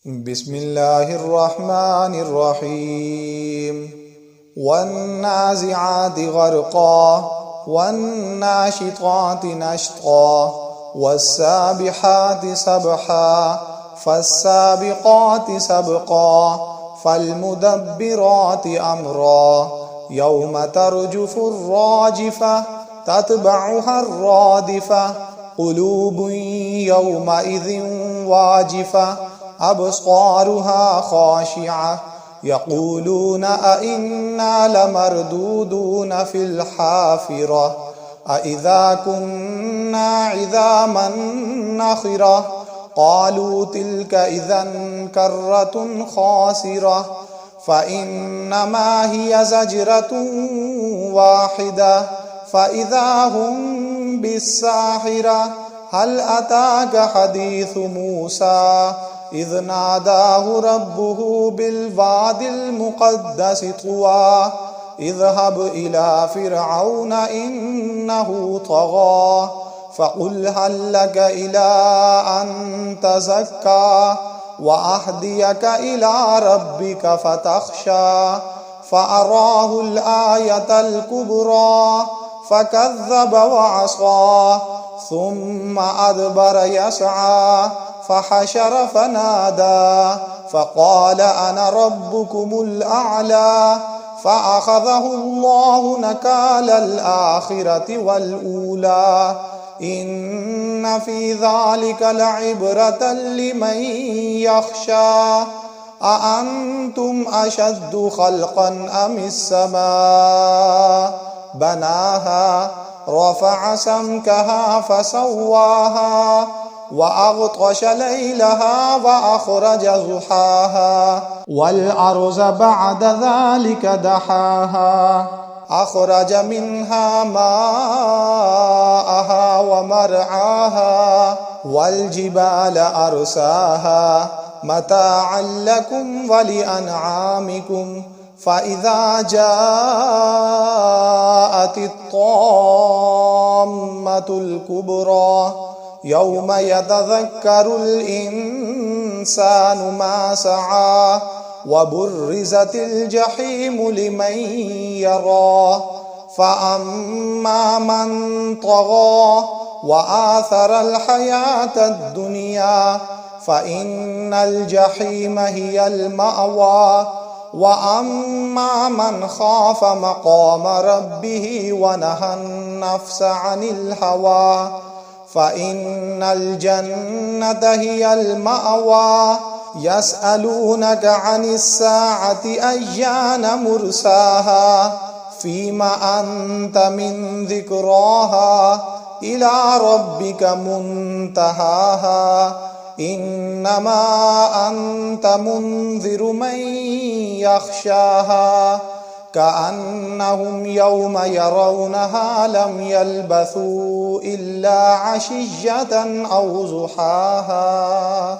بسم الله الرحمن الرحيم والنازعات غرقا والناشطات نشطا والسابحات سبحا فالسابقات سبقا فالمدبرات أمرا يوم ترجف الراجفة تتبعها الرادفة قلوب يومئذ واجفة أبصارها خاشعة يقولون أئنا لمردودون في الحافرة أئذا كنا عظاما نخرة قالوا تلك إذا كرة خاسرة فإنما هي زجرة واحدة فإذا هم بالساحرة هل أتاك حديث موسى إذ ناداه ربه بالوادي المقدس طوى اذهب إلى فرعون إنه طغى فقل هل لك إلى أن تزكى وأهديك إلى ربك فتخشى فأراه الآية الكبرى فكذب وعصى ثم أدبر يسعى فحشر فنادى فقال أنا ربكم الأعلى فأخذه الله نكال الآخرة والأولى إن في ذلك لعبرة لمن يخشى أأنتم أشد خلقا أم السماء بناها رفع سمكها فسواها وأغطش ليلها وأخرج ضحاها والأرض بعد ذلك دحاها أخرج منها ماءها ومرعاها والجبال أرساها متاعا لكم ولأنعامكم فإذا جاءت الطامة الكبرى يوم يتذكر الإنسان ما سعى وبرزت الجحيم لمن يرى فأما من طغى وآثر الحياة الدنيا فإن الجحيم هي المأوى وأما من خاف مقام ربه ونهى النفس عن الهوى فإن الجنة هي المأوى يسألونك عن الساعة أيان مرساها فيم أنت من ذكراها إلى ربك منتهاها إنما أنت منذر من يخشاها كأنهم يوم يرونها لم يلبثوا إلا عشية أو ضحاها.